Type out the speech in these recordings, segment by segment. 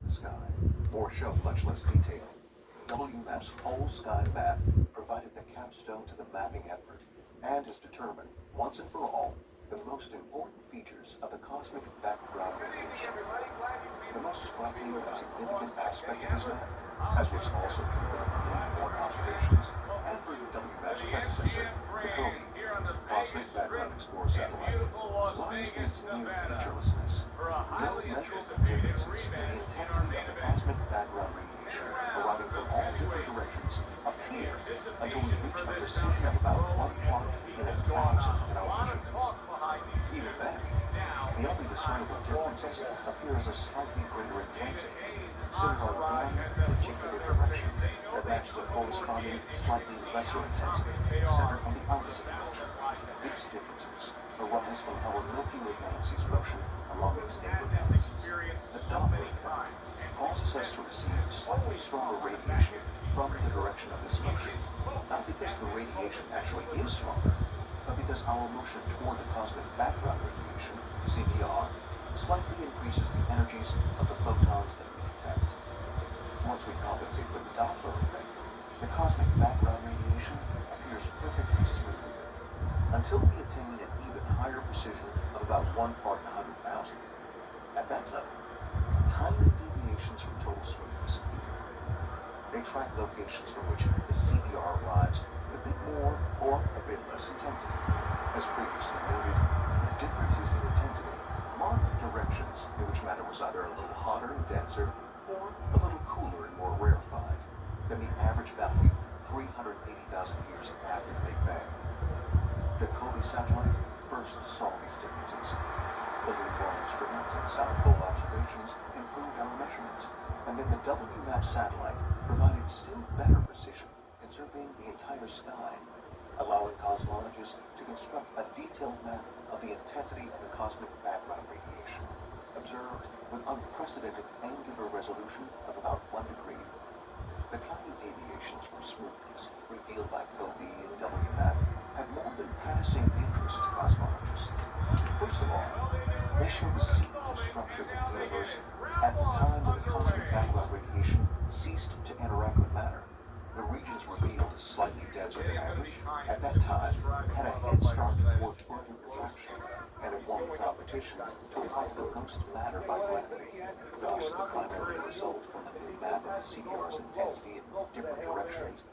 the sky, or show much less detail. WMAP's whole sky map provided the capstone to the mapping effort and has determined, once and for all, the most important features of the cosmic background radiation. The most striking and significant aspect of this map, as was also true for the Haye observations and for WMAP's predecessor, the Haye Cosmic Background Explorer satellite, lies in its near featurelessness. No measurable differences in the intensity of the cosmic background radiation arriving from all different directions appear until we reach a precision of about 1 part in 1,000 in our machines. Even then, the only discernible differences appear as a slightly greater intensity, centered on one particular direction that matches a corresponding slightly lesser intensity centered on the opposite direction. These differences arise from our Milky Way galaxy's motion along its neighbor galaxies. The Doppler effect causes us to receive slightly stronger radiation from the direction of this motion, not because the radiation actually is stronger, but because our motion toward the cosmic background radiation, CBR, slightly increases the energies of the photons that we detect. Once we compensate for the Doppler effect, the cosmic background radiation appears perfectly smooth, until we attain an even higher precision of about 1 part in 100,000. At that level, tiny deviations from total smoothness appear. They track locations from which the CBR arrives with a bit more or a bit less intensity. As previously noted, the differences in intensity mark directions in which matter was either a little hotter and denser or a little cooler and more rarefied than the average value 380,000 years after the Big Bang. The Haye satellite first saw these differences. The lunar instruments and South Pole observations improved our measurements, and then the WMAP satellite provided still better precision in surveying the entire sky, allowing cosmologists to construct a detailed map of the intensity of the cosmic background radiation, observed with unprecedented angular resolution of about 1 degree. The tiny deviations from smoothness revealed by Haye and WMAP have more than passing interest to cosmologists. First of all, they show the sequence of structure of the universe at the time when the cosmic background radiation ceased to interact with matter. The regions revealed as slightly denser than average, at that time, had a head start toward further diffraction, and it won the competition to attract the most matter by gravity. Thus, the primary result from the new map of the CBR's intensity in different directions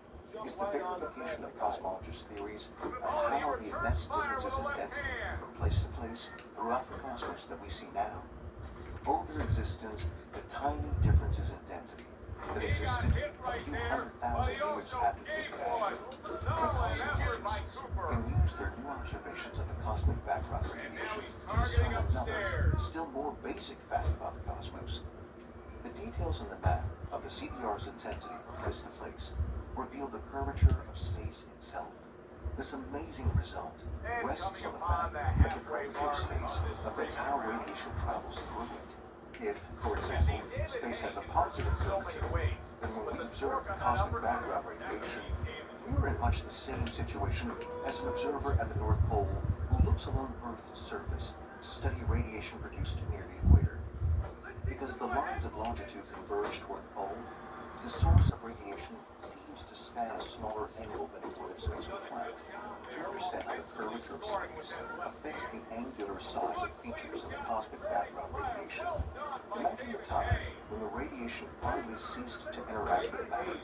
is the verification of cosmologists' theories of how the immense differences in density from place to place throughout the cosmos that we see now owe their existence to tiny differences in density that existed a few 100,000 years after the Big Bang. The cosmologists can use their new observations of the cosmic background radiation to discern another, still more basic fact about the cosmos. The details in the map of the CBR's intensity from place to place reveal the curvature of space itself. This amazing result rests on the fact that the curvature of space affects how radiation travels through it. If, for example, space has a positive curvature, then when we observe the cosmic background radiation, we are in much the same situation as an observer at the North Pole who looks along Earth's surface to study radiation produced near the equator. Because the lines of longitude converge toward the pole, the source of radiation seems to span a smaller angle than it would if space were flat. To understand how the curvature of space affects the angular size of features in the cosmic background radiation, imagine the time when the radiation finally ceased to interact with matter.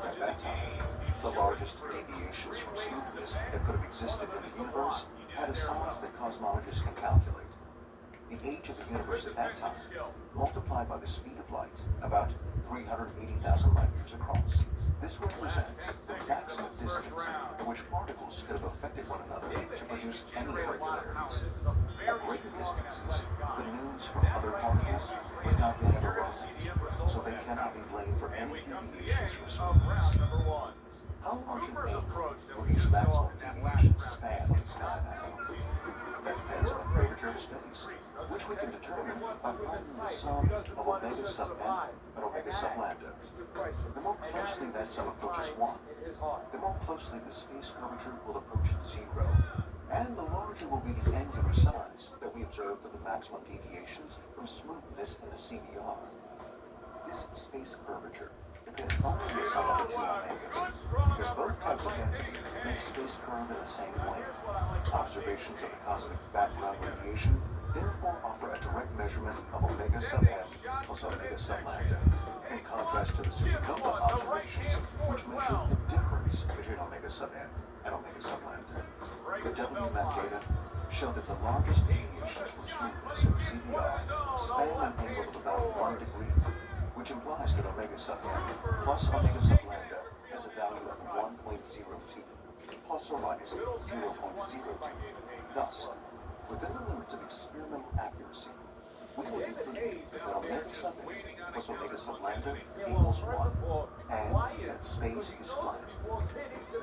At that time, the largest deviations from smoothness that could have existed in the universe had a size that cosmologists can calculate. The age of the universe at that time, multiplied by the speed of light, about 380,000 light years across. This represents the maximum distance at which particles could have affected one another to produce any irregularities. At greater distances, the news from other particles would not yet have arrived, so they cannot be blamed for any deviations from smoothness. How large an angle will these maximum deviations span in the sky now? That depends on the curvature of space, which we can determine by finding the sum of omega sub n and omega sub lambda. The more closely that sum approaches 1, the more closely the space curvature will approach 0, and the larger will be the angular size that we observe for the maximum deviations from smoothness in the CBR. space curvature depends only on the sum of the two omegas, because both types of density make space curve in the same way. Observations of the cosmic background radiation therefore offer a direct measurement of omega sub n plus omega sub lambda, in contrast to the supernova observations, which measure the difference between omega sub n and omega sub lambda. The WMAP data show that the largest deviations from smoothness in the CVR span an angle of about 1 degree, which implies that omega sub n plus omega sub lambda has a value of 1.02, plus or minus 0.02. Thus, within the limits of experimental accuracy, we may conclude that omega sub n plus omega sub lambda equals 1, and that space is flat.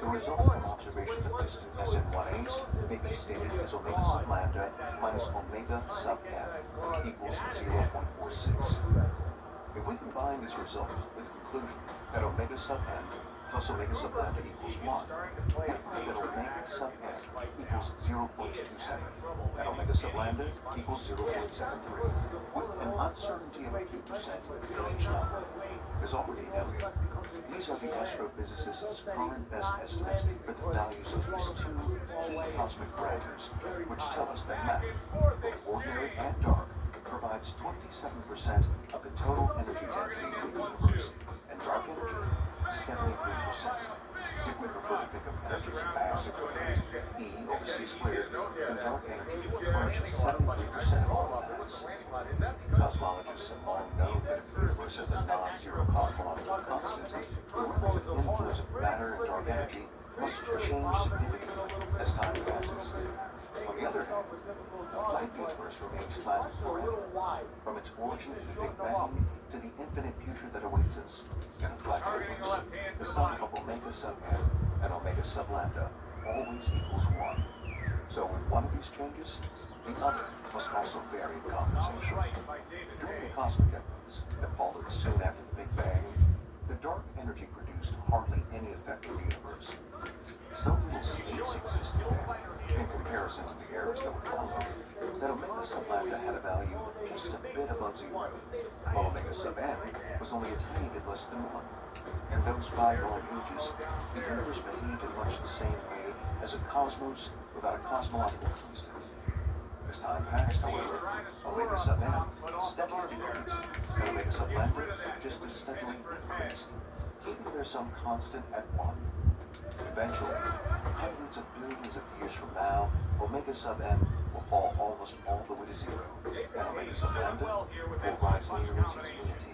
The result from observations of distant SN1As may be stated as omega sub lambda minus omega sub n equals 0.46. If we combine this result with the conclusion that omega sub n plus omega sub lambda equals 1, we find that omega sub n equals 0.27, and omega sub lambda equals 0.73, with an uncertainty of a few percent in each number. As already noted, these are the astrophysicists' current best estimates for the values of these two key cosmic parameters, which tell us that matter, both ordinary and dark, provides 27% of the total energy density in the universe, and dark energy, 73%. If we prefer to think of energy's mass equivalent, E over c squared, then dark energy furnishes 73% of all mass. Cosmologists have long known that if the universe has a non-zero cosmological constant, the relative influence of matter and dark energy must change significantly as time passes. On the other hand, the flat universe remains flat forever, from its origin in the Big Bang to the infinite future that awaits us. In a flat universe, the sum of omega sub n and omega sub lambda always equals 1. So when one of these changes, the other must also vary in compensation. During the cosmic epochs that followed soon after the Big Bang, the dark energy produced hardly any effect on the universe. So little space existed then, in comparison to the eras that would follow, that omega sub lambda had a value just a bit above 0, while omega sub n was only a tiny bit less than 1. In those 5 long ages, the universe behaved in much the same way as a cosmos without a cosmological constant. As time passed, however, omega sub n steadily decreased, and omega sub lambda just as steadily increased, keeping there some constant at 1. Eventually, hundreds of billions of years from now, omega sub n will fall almost all the way to 0, and omega sub lambda will rise near into unity.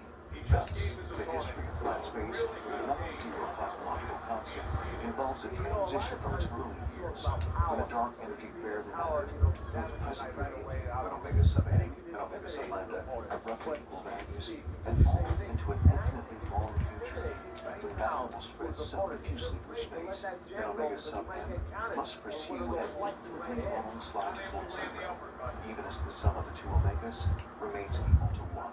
Thus, the history of flat space with a non-zero cosmological constant involves a transition from its early years, when the dark energy barely mattered, to the present period, when omega sub n and omega sub lambda have roughly equal values, and fall into an infinitely long future, when matter will spread so diffusely through space that omega sub n must pursue an infinitely long slide towards 0, even as the sum of the two omegas remains equal to 1.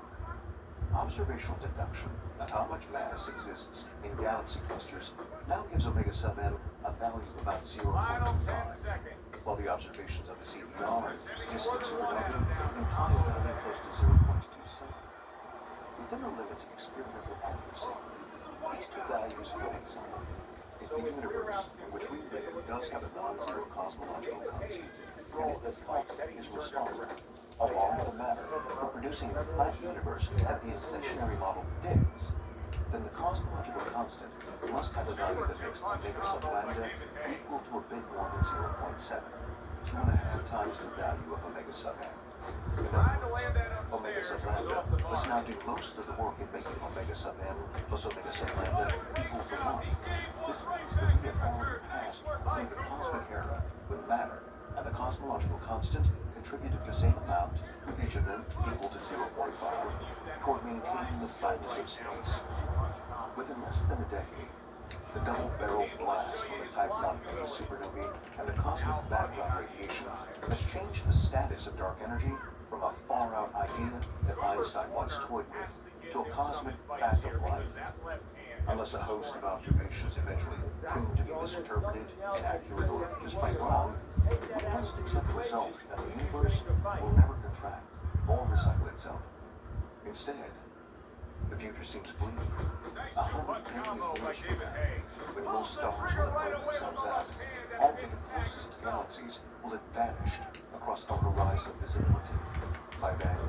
Observational deduction of how much mass exists in galaxy clusters now gives omega sub n a value of about 0.25, while the observations of the CVR distant supernovae imply a value close to 0.27. Within the limits of experimental accuracy, these two values coincide. If the universe in which we live does have a non-zero cosmological constant, and if that constant is responsible, along with the matter, for producing the flat universe that the inflationary model predicts, then the cosmological constant must have a value that makes omega sub lambda equal to a bit more than 0.7, 2.5 times the value of omega sub n. In other words, omega sub lambda must now do most of the work in making omega sub n plus omega sub lambda equal to 1. This means that we have already passed through the cosmic era when matter and the cosmological constant contributed the same amount, with each of them equal to 0.5, toward maintaining the flatness of space. Within less than a decade, the double-barrel blast from the Type 1a supernovae and the cosmic background radiation has changed the status of dark energy from a far-out idea that Einstein once toyed with to a cosmic fact of life. Unless a host of observations eventually prove to be misinterpreted, inaccurate, or just plain wrong, we must accept the result that the universe will never contract or recycle itself. Instead, The future seems bleak. 100 million years from now, when most stars will have burned themselves out, all but the closest galaxies will have vanished across our horizon of visibility. By then,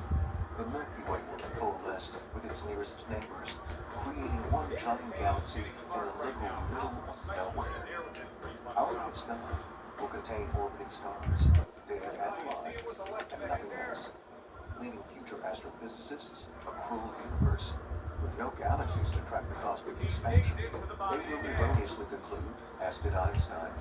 the Milky Way will have coalesced with its nearest neighbors, creating one giant galaxy in the literal middle of nowhere. Our night sky will contain orbiting stars, dead and alive, and nothing else, leaving future astrophysicists a cruel universe with no galaxies to track the cosmic expansion. They will erroneously conclude, as did Einstein,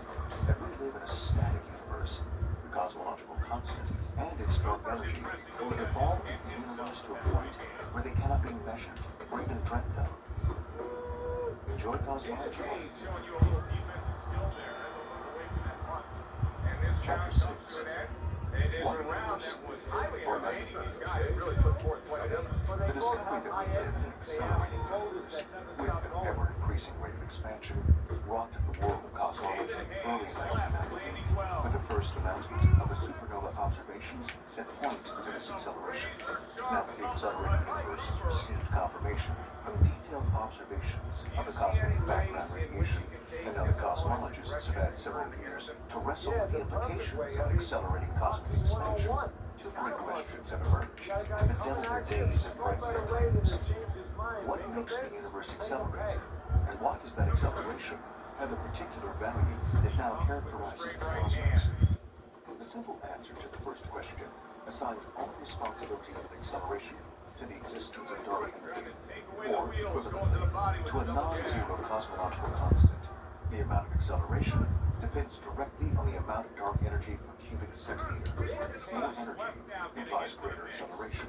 that we live in a static universe. The cosmological constant and its dark energy will have evolved the universe to a point where they cannot be measured or even dreamt of. Enjoy cosmology. Chapter 6. One universe, or nothing. The discovery that we live in an accelerating universe with an ever-increasing rate of expansion rocked the world of cosmology early in 1998 with the first announcement of the supernova observations that point to this acceleration. Now that the accelerating universe has received confirmation from detailed observations of the cosmic background radiation, and now the cosmologists have had several years to wrestle with the implications of accelerating cosmic expansion, two great questions have emerged to bedevil their days and brighten their dreams. What makes the universe accelerate? And why does that acceleration have a particular value that now characterizes the cosmos? The simple answer to the first question assigns all responsibility for the acceleration to the existence of dark energy, or equivalently, to a non-zero cosmological constant. The amount of acceleration depends directly on the amount of dark energy per cubic centimeter. More energy implies greater acceleration.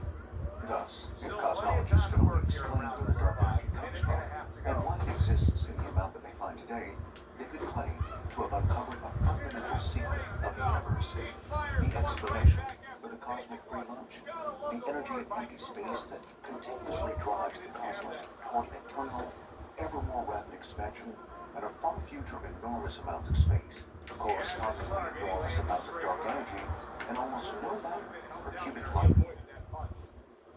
Thus, if cosmologists can only explain where the dark energy comes from and why it exists in the amount that they find today, they could claim to have uncovered a fundamental secret of the universe. The explanation for the cosmic free lunch, the energy of empty space that continuously drives the cosmos toward an eternal, ever more rapid expansion and a far future of enormous amounts of space, correspondingly enormous amounts of dark energy, and almost no matter per cubic light year.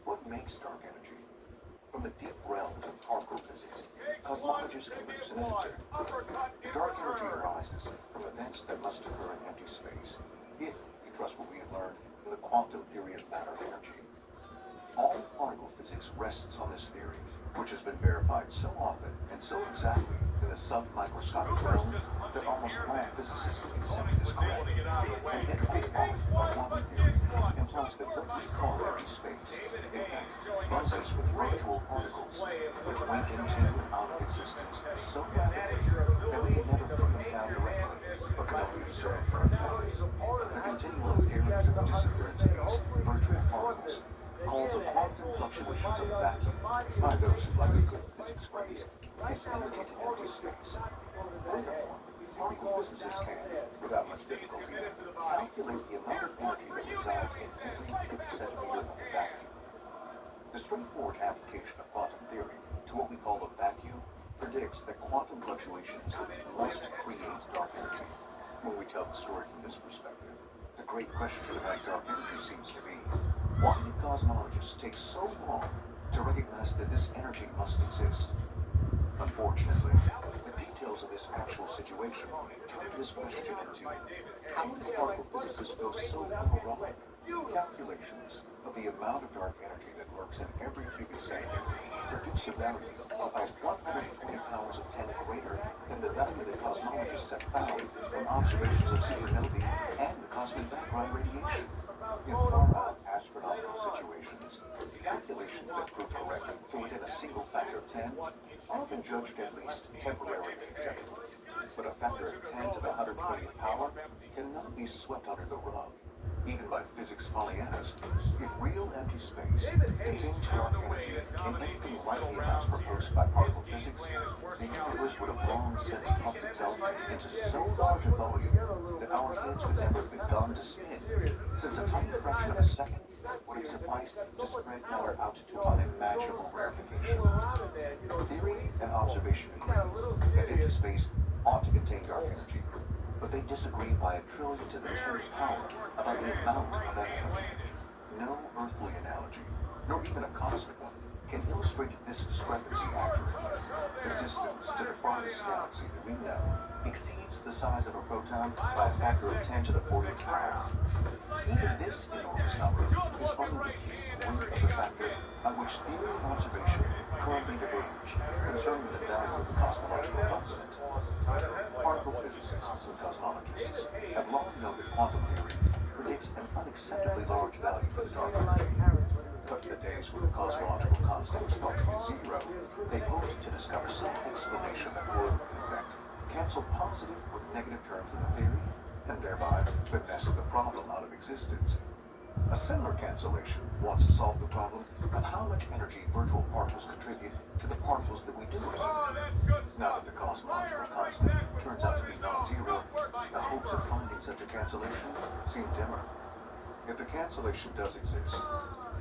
What makes dark energy? From the deep realms of particle physics, cosmologists can produce an answer. Dark energy arises from events that must occur in empty space, if you trust what we have learned from the quantum theory of matter and energy. All of particle physics rests on this theory, which has been verified so often and so exactly in the sub-microscopic realm that almost all physicists accept it as correct. An integral part of quantum theory implies that what we call empty space, in fact, buzzes with virtual particles, which wink into and out of existence so rapidly that we can never put them down directly, but can only observe their effects. The continual appearance and disappearance of these virtual particles, called the quantum fluctuations of the vacuum by those who like a good physics phrase, gives energy to empty space. Furthermore, particle physicists can, without much difficulty, calculate the amount of energy that resides in every cubic centimeter of the vacuum. The straightforward application of quantum theory to what we call a vacuum predicts that quantum fluctuations must create dark energy. When we tell the story from this perspective, the great question about dark energy seems to be, why did cosmologists take so long to recognize that this energy must exist? Unfortunately, the details of this actual situation turn this question into, how did particle physicists go so far wrong? Calculations of the amount of dark energy that lurks in every cubic centimeter produce a value about 120 powers of 10 greater than the value that cosmologists have found from observations of supernovae and the cosmic background radiation. In far-out astronomical situations, calculations that prove correct to within a single factor of 10 are often judged at least temporarily acceptable. But a factor of 10 to the 120th power cannot be swept under the rug, even by physics Pollyannas. If real empty space contains dark energy in anything like the amounts proposed by particle physics, the universe would have long since puffed itself into so large a volume that our heads would never have begun to spin, since a tiny fraction of a second would have sufficed to spread matter out to unimaginable rarefication. Theory and observation agree that empty space ought to contain dark energy, but they disagree by a trillion to the 10th power about the amount of that energy. No earthly analogy, nor even a cosmic one, can illustrate this discrepancy accurately. The distance to the farthest galaxy that we know exceeds the size of a proton by a factor of 10 to the 40th power. Even this enormous number is only the cube root of the factor by which theory and observation currently diverge concerning the value of the cosmological constant. Particle physicists and cosmologists have long known that quantum theory predicts an unacceptably large value for the dark energy. But in the days when the cosmological constant was thought to be zero, they hoped to discover some explanation that would, in effect, cancel positive with negative terms in the theory, and thereby finesse the problem out of existence. A similar cancellation once solved the problem of how much energy virtual particles contribute to the particles that we do observe. Now that the cosmological constant turns out to be non-zero, the hopes of finding such a cancellation seem dimmer. If the cancellation does exist,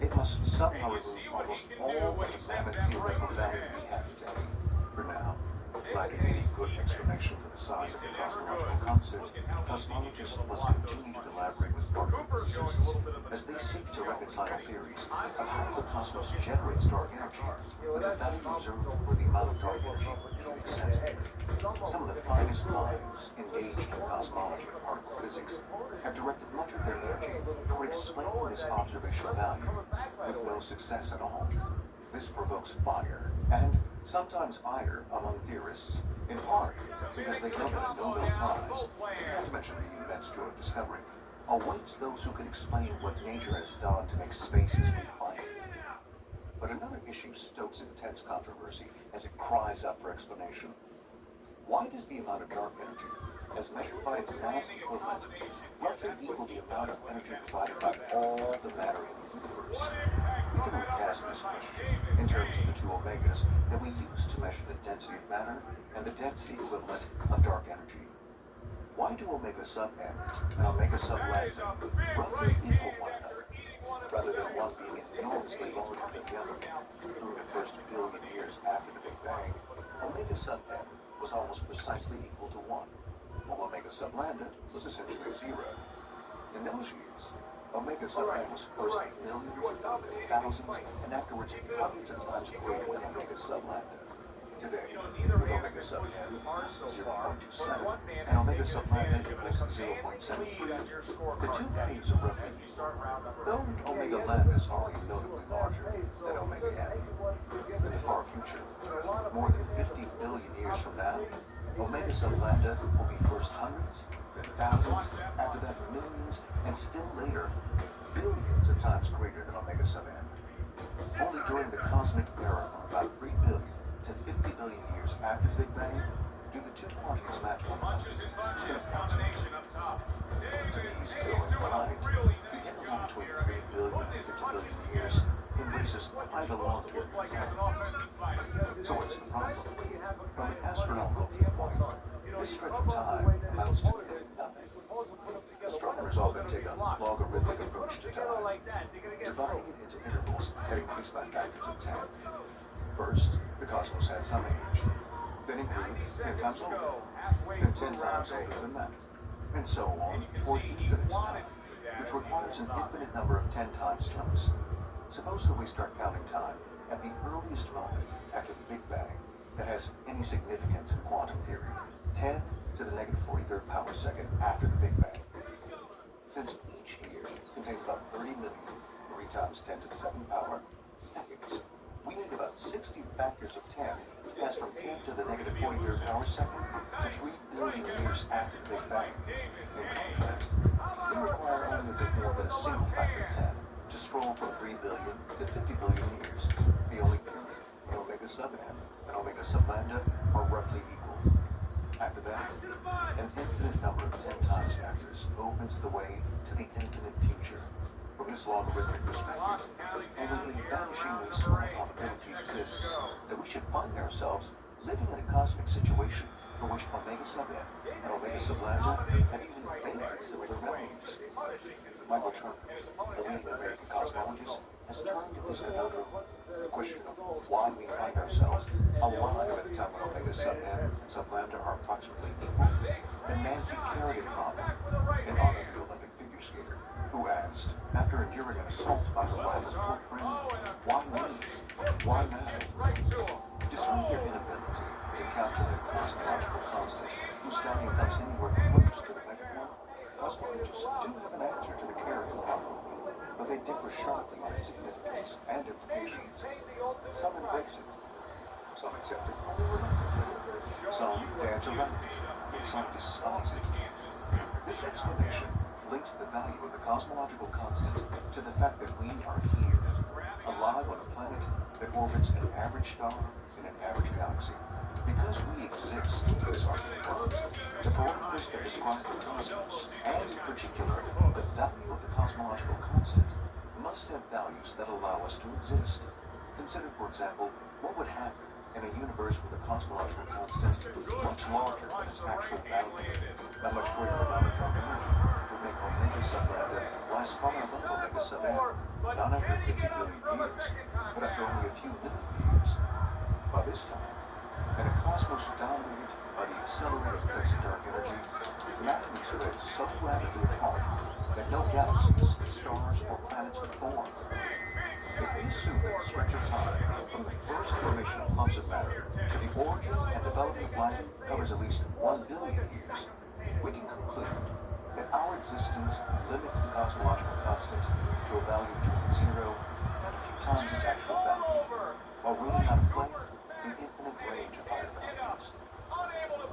it must somehow remove almost all of the mammoth theoretical value we have today. For now, lacking any good explanation for the size of the cosmological constant, cosmologists must continue to collaborate with particle physicists as they seek to reconcile theories of how the cosmos generates dark energy with the value observed for the amount of dark energy in cubic centimeter. Some of the finest minds engaged in cosmology and particle physics have directed much of their energy toward explaining this observational value, with no success at all. This provokes fire and sometimes ire among theorists, in part because they know that a Nobel Prize, not to mention the immense joy of discovery, awaits those who can explain what nature has done to make space as we find it. But another issue stokes intense controversy as it cries out for explanation. Why does the amount of dark energy, as measured by its mass equivalent, roughly equal the amount of energy provided by all the matter in the universe? We can recast this question in terms of the two omegas that we use to measure the density of matter and the density equivalent of dark energy. Why do omega sub n and omega sub lambda roughly equal one another, rather than one being enormously larger than the other? During the first billion years after the Big Bang, omega sub n was almost precisely equal to 1, while omega sub lambda was essentially 0. In those years, omega sub n was first millions, then thousands, and afterwards hundreds of times greater than omega sub lambda. Today, with omega sub n equals 0.27 and omega sub lambda equals 0.73, the two values are roughly equal, though omega lambda is already notably larger than omega n. In the far future, more than 50 billion years from now, omega sub lambda will be first hundreds, then thousands, after that millions, and still later, billions of times greater than omega sub n. Only during the cosmic era of about 3 billion to 50 billion years after the Big Bang do the two quantities match one another. To the easy going mind, the interval between 3 billion and 50 billion years embraces quite a long period of time. So what's the problem? From an astronomical viewpoint, this stretch of time amounts to nearly nothing. Astronomers often take a logarithmic approach to time, dividing it into intervals that increase by factors of 10. First, the cosmos had some age, then it grew 10 times older, then 10 times older than that, and so on toward infinite time, which requires an infinite number of 10 times jumps. Suppose that we start counting time at the earliest moment after the Big Bang that has any significance in quantum theory, 10 to the negative 43rd power second after the Big Bang. Since each year contains about 30 million, 3 times 10 to the 7th power, seconds, we need about 60 factors of 10 to pass from 10 to the negative 43rd power second to 3 billion years after the Big Bang. In contrast, we require only a bit more than a single factor of 10 to stroll from 3 billion to 50 billion years. The only period when omega sub n and omega sub lambda are roughly equal. After that, an infinite number of 10 times factors opens the way to the infinite future. From this logarithmic perspective, only a vanishingly small probability exists that we should find ourselves living in a cosmic situation for which omega sub n and omega sub lambda have even vaguely similar values. Michael Turner, a leading American cosmologist, has turned this conundrum, the question of why we find ourselves alive at a time when omega sub n and sub lambda are approximately equal, the Nancy Kerrigan problem, an honor to Olympic figure skater, who asked, after enduring an assault by her rival's boyfriend, why me? Why matter? Despite their inability to calculate the cosmological constant, whose value comes anywhere close to the measured one, cosmologists do have an answer to the carrying problem, but they differ sharply in its significance and implications. Some embrace it, some accept it only reluctantly, some dance around it, and some despise it. This explanation links the value of the cosmological constant to the fact that we are here, alive on a planet that orbits an average star in an average galaxy. Because we exist, this argument goes, the parameters that describe the cosmos, and in particular, the value of the cosmological constant, must have values that allow us to exist. Consider, for example, what would happen in a universe with a cosmological constant much larger than its actual value. A much greater amount of dark energy would make omega sub lambda rise far above omega sub n, not after 50 billion years, but after only a few million years. By this time, in a cosmos dominated by the accelerated effects of dark energy, matter would spread so rapidly apart that no galaxies, stars, or planets would form. If we assume that the stretch of time from the first formation of clumps of matter to the origin and development of life covers at least 1 billion years, we can conclude that our existence limits the cosmological constant to a value between 0 and a few times its actual value, while ruling out of play the infinite range of higher values.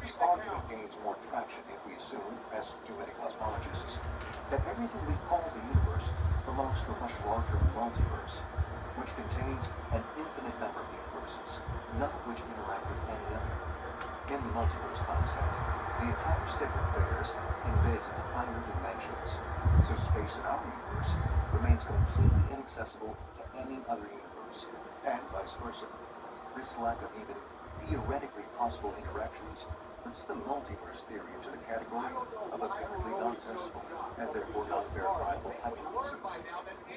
This argument gains more traction if we assume, as do many cosmologists, that everything we call the universe belongs to a much larger multiverse, which contains an infinite number of universes, none of which interact with any other. In the multiverse concept, the entire state of affairs embeds in higher dimensions, so space in our universe remains completely inaccessible to any other universe, and vice versa. This lack of even theoretically possible interactions puts the multiverse theory into the category of apparently non-testable and therefore non-verifiable hypotheses,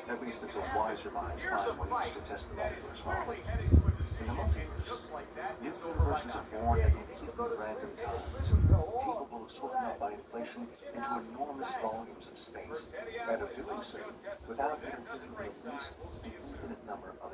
at least until wiser minds find ways to test the multiverse model. In the multiverse, new universes are born at completely random times, capable of swelling up by inflation into enormous volumes of space, and of doing so without interfering with at least an infinite number of other